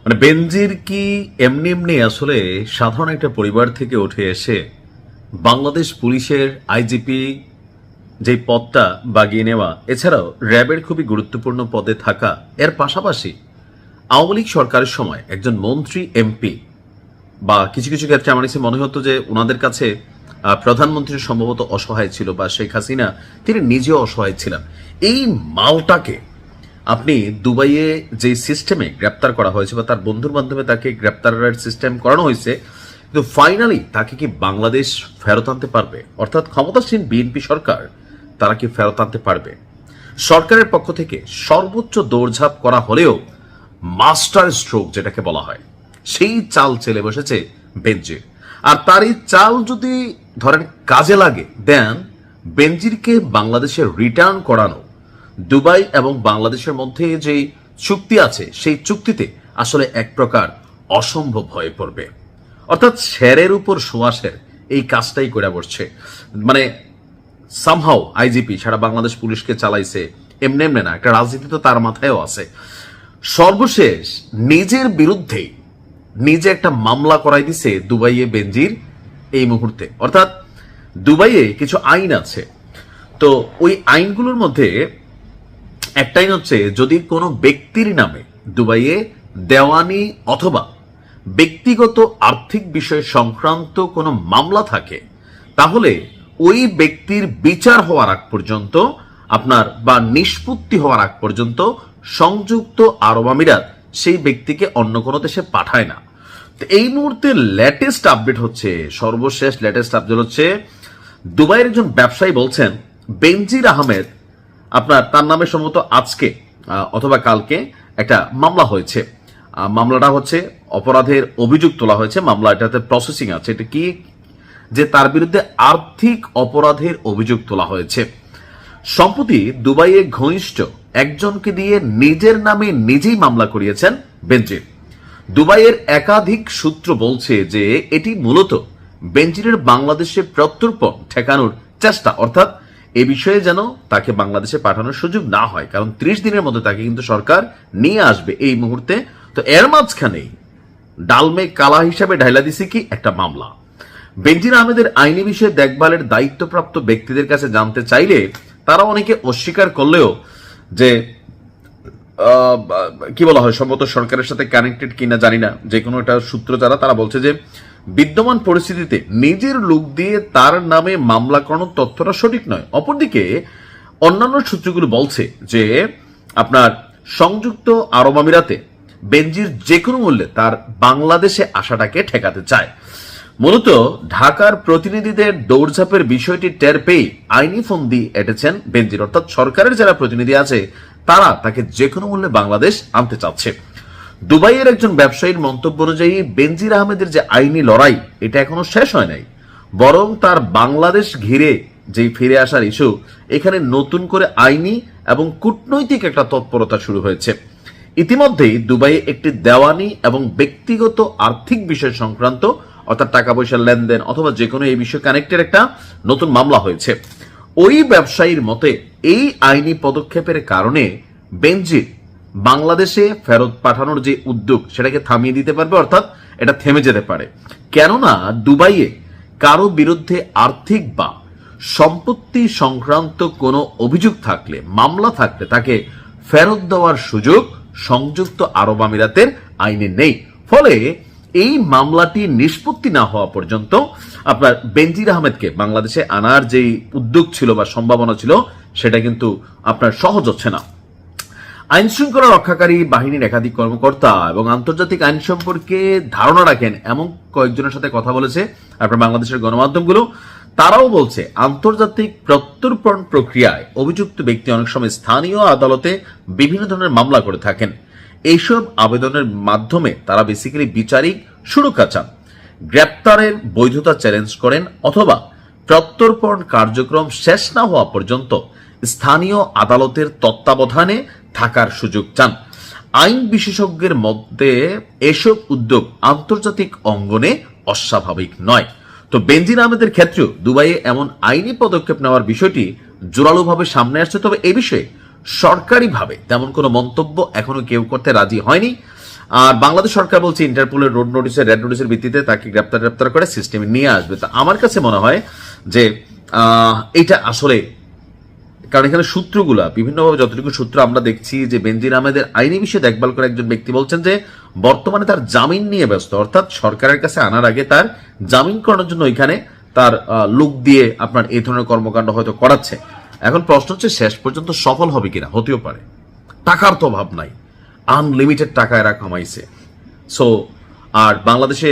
মানে বেনজির কি এমনি এমনি আসলে সাধারণ একটা পরিবার থেকে উঠে এসে বাংলাদেশ পুলিশের আইজিপি যে পদটা বাগিয়ে নেওয়া, এছাড়াও র্যাবের খুবই গুরুত্বপূর্ণ পদে থাকা, এর পাশাপাশি আওয়ামী লীগ সরকারের সময় একজন মন্ত্রী এমপি বা কিছু কিছু ক্ষেত্রে আমার কাছে মনে হতো যে ওনাদের কাছে প্রধানমন্ত্রী সম্ভবত অসহায় ছিল, বা শেখ হাসিনা তিনি নিজেও অসহায় ছিলেন। এই মালটাকে আপনি দুবাইয়ে যে সিস্টেমে গ্রেপ্তার করা হয়েছে বা তার বন্ধুর মাধ্যমে তাকে গ্রেপ্তারের সিস্টেম করানো হয়েছে, কিন্তু ফাইনালি তাকে কি বাংলাদেশ ফেরত আনতে পারবে? অর্থাৎ ক্ষমতাসীন বিএনপি সরকার তারা কি ফেরত আনতে পারবে? সরকারের পক্ষ থেকে সর্বোচ্চ দৌড়ঝাঁপ করা হলেও মাস্টার স্ট্রোক যেটাকে বলা হয়, সেই চাল চেলে বসেছে বেনজির। আর তার এই চাল যদি ধরেন কাজে লাগে, দেন বেনজিরকে বাংলাদেশে রিটার্ন করানো দুবাই এবং বাংলাদেশের মধ্যে যে চুক্তি আছে সেই চুক্তিতে আসলে এক প্রকার অসম্ভব হয়ে পড়বে। অর্থাৎ শেরের উপর সোয়াশের এই কাজটাই করে বসছে। মানে সামহাও আইজিপি সারা বাংলাদেশ পুলিশকে চালাইছে, এমনি এমনি না, একটা রাজনীতি তো তার মাথায়ও আছে। সর্বশেষ নিজের বিরুদ্ধে নিজে একটা মামলা করাই দিছে দুবাইয়ে বেনজির এই মুহূর্তে। অর্থাৎ দুবাইয়ে কিছু আইন আছে, তো ওই আইনগুলোর মধ্যে একটা আইন হচ্ছে যদি কোনো ব্যক্তির নামে দুবাইয়ে দেওয়ানি অথবা ব্যক্তিগত আর্থিক বিষয় সংক্রান্ত কোনো মামলা থাকে, তাহলে ওই ব্যক্তির বিচার হওয়ার আগ পর্যন্ত আপনার বা নিষ্পত্তি হওয়ার আগ পর্যন্ত সংযুক্ত আরব আমিরাত সেই ব্যক্তিকে অন্য কোনো দেশে পাঠায় না। তো এই মুহূর্তে লেটেস্ট আপডেট হচ্ছে, সর্বশেষ লেটেস্ট আপডেট হচ্ছে দুবাইয়ের একজন ব্যবসায়ী বলছেন বেনজির আহমেদ আপনার তার নামে সম্ভবত আজকে অথবা কালকে একটা মামলা হয়েছে। মামলাটা হচ্ছে অপরাধের অভিযোগ তোলা হয়েছে, মামলা এটাতে প্রসেসিং আছে। এটা কি যে তার বিরুদ্ধে আর্থিক অপরাধের অভিযোগ তোলা হয়েছে। সম্প্রতি দুবাইয়ে ঘনিষ্ঠ একজনকে দিয়ে নিজের নামে নিজেই মামলা করিয়েছেন বেনজির। দুবাইয়ের একাধিক সূত্র বলছে যে এটি মূলত বেনজিরের বাংলাদেশে প্রত্যর্পণ ঠেকানোর চেষ্টা, অর্থাৎ এ বিষয়ে যেন তাকে বাংলাদেশে পাঠানোর সুযোগ না হয়, কারণ 30 দিনের মধ্যে তাকে কিন্তু সরকার নিয়ে আসবে এই মুহূর্তে। তো এর মাঝখানেই ডালমে কালা হিসাবে ঢাইলা দিছে কি একটা মামলা। বেনজির আহমেদের আইনি বিষয়ে দেখভালের দায়িত্বপ্রাপ্ত ব্যক্তিদের কাছে জানতে চাইলে তারা অনেকে অস্বীকার করলেও যে কি বলা হয়, সম্ভবত সরকারের সাথে কানেক্টেড কিনা জানি না, যে কোনো একটা সূত্র যারা তারা বলছে যে বিদ্যমান পরিস্থিতিতে নিজের লোক দিয়ে তার নামে মামলা করানোর তথ্যটা সঠিক নয়। অপরদিকে অন্যান্য সূত্রগুলো বলছে যে আপনার সংযুক্ত আরব আমিরাতে বেনজির যে কোনো মূল্যে তার বাংলাদেশে আসাটাকে ঠেকাতে চায়। মূলত ঢাকার প্রতিনিধিদের দৌড়ঝাঁপের বিষয়টি টের পেয়ে আইনি ফন্দি এঁটেছেন বেনজির, অর্থাৎ সরকারের যারা প্রতিনিধি আছে তারা তাকে যে কোনো মূল্যে বাংলাদেশ আনতে চাচ্ছে। দুবাইয়ের একজন ব্যবসায়ীর মন্তব্য অনুযায়ী বেনজির আহমেদের যে আইনি লড়াই এটা এখনো শেষ হয় নাই, বরং তার বাংলাদেশ ঘিরে যে ফিরে আসার ইস্যু, এখানে নতুন করে আইনি এবং কূটনৈতিক একটা তৎপরতা শুরু হয়েছে। ইতিমধ্যেই দুবাইয়ে একটি দেওয়ানি এবং ব্যক্তিগত আর্থিক বিষয় সংক্রান্ত অর্থাৎ টাকা পয়সার লেনদেন অথবা যে কোনো এই বিষয়ে কানেক্টেড একটা নতুন মামলা হয়েছে। ওই ব্যবসায়ীর মতে এই আইনি পদক্ষেপের কারণে বেনজির বাংলাদেশে ফেরত পাঠানোর যে উদ্যোগ সেটাকে থামিয়ে দিতে পারবে, অর্থাৎ এটা থেমে যেতে পারে। কেননা দুবাইয়ে কারো বিরুদ্ধে আর্থিক বা সম্পত্তি সংক্রান্ত কোনো অভিযোগ থাকলে, মামলা থাকলে তাকে ফেরত দেওয়ার সুযোগ সংযুক্ত আরব আমিরাতের আইনে নেই। ফলে এই মামলাটি নিষ্পত্তি না হওয়া পর্যন্ত আপনার বেনজির আহমেদকে বাংলাদেশে আনার যে উদ্যোগ ছিল বা সম্ভাবনা ছিল সেটা কিন্তু আপনার সহজ হচ্ছে না। আইন শৃঙ্খলা রক্ষাকারী বাহিনীর একাধিক কর্মকর্তা এবং আন্তর্জাতিক আইন সম্পর্কে ধারণা রাখেন এমন কয়েকজনের সাথে কথা বলেছে আপনার বাংলাদেশের গণমাধ্যমগুলো। তারাও বলছে আন্তর্জাতিক প্রত্যর্পণ প্রক্রিয়ায় অভিযুক্ত ব্যক্তি অনেক সময় স্থানীয় আদালতে বিভিন্ন ধরনের মামলা করে থাকেন। এইসব আবেদনের মাধ্যমে তারা বেসিক্যালি বিচারিক সুরক্ষা চান, গ্রেপ্তারের বৈধতা চ্যালেঞ্জ করেন অথবা প্রত্যর্পণ কার্যক্রম শেষ না হওয়া পর্যন্ত স্থানীয় আদালতের তত্ত্বাবধানে থাকার সুযোগ চান। আইন বিশেষজ্ঞের মধ্যে এসব উদ্যোগ আন্তর্জাতিক অঙ্গনে অস্বাভাবিক নয়। তো বেনজির আহমেদের ক্ষেত্রেও দুবাইয়ে এমন আইনি পদক্ষেপ নেওয়ার বিষয়টি জোরালোভাবে সামনে আসছে। তবে এ বিষয়ে সরকারিভাবে তেমন কোনো মন্তব্য এখনো কেউ করতে রাজি হয়নি। আর বাংলাদেশ সরকার বলছে ইন্টারপোলের রেড নোটিসের ভিত্তিতে তাকে গ্রেপ্তার করে সিস্টেমে নিয়ে আসবে। তা আমার কাছে মনে হয় যে এটা আসলে, কারণ এখানে সূত্রগুলা বিভিন্নভাবে যতটুকু সূত্র আমরা দেখছি যে বেনজির আহমেদের আইনি বিষয়ে দেখভাল করে একজন ব্যক্তি বলছেন যে বর্তমানে তার জামিন নিয়ে ব্যস্ত, অর্থাৎ সরকারের কাছে আনার আগে তার জামিন করানোর জন্য এখানে তার লোক দিয়ে আপনার এই ধরনের কর্মকাণ্ড হয়তো করাচ্ছে। এখন প্রশ্ন হচ্ছে শেষ পর্যন্ত সফল হবে কিনা, হতেও পারে। টাকার তো অভাব নাই, আনলিমিটেড টাকা এরা কামাইছে। সো আর বাংলাদেশে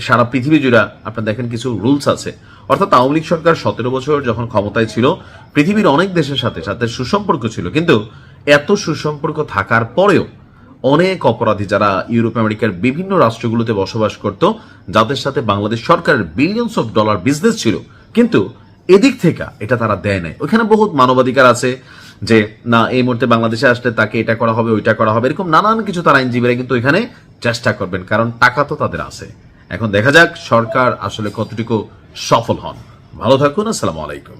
সারা পৃথিবী জুড়ে আপনার দেখেন কিছু রুলস আছে, অর্থাৎ আওয়ামী লীগ সরকার 17 বছর যখন ক্ষমতায় ছিল পৃথিবীর অনেক দেশের সাথে সুসম্পর্ক ছিল, কিন্তু এত সুসম্পর্ক থাকার পরেও অনেক অপরাধী যারা ইউরোপ আমেরিকার বিভিন্ন রাষ্ট্রগুলোতে বসবাস করত, যাদের সাথে বাংলাদেশ সরকারের বিলিয়নস অফ ডলার বিজনেস ছিল, কিন্তু এদিক থেকে এটা তারা দেয় নাই। ওইখানে বহুত মানবাধিকার আছে যে না এই মুহূর্তে বাংলাদেশে আসলে তাকে এটা করা হবে ওইটা করা হবে, এরকম নানান কিছু তারা আইনজীবীরা কিন্তু এখানে চেষ্টা করবেন, কারণ টাকা তো তাদের আছে। এখন দেখা যাক সরকার আসলে কতটুকু সফল হন। ভালো থাকুন, আসসালামু আলাইকুম।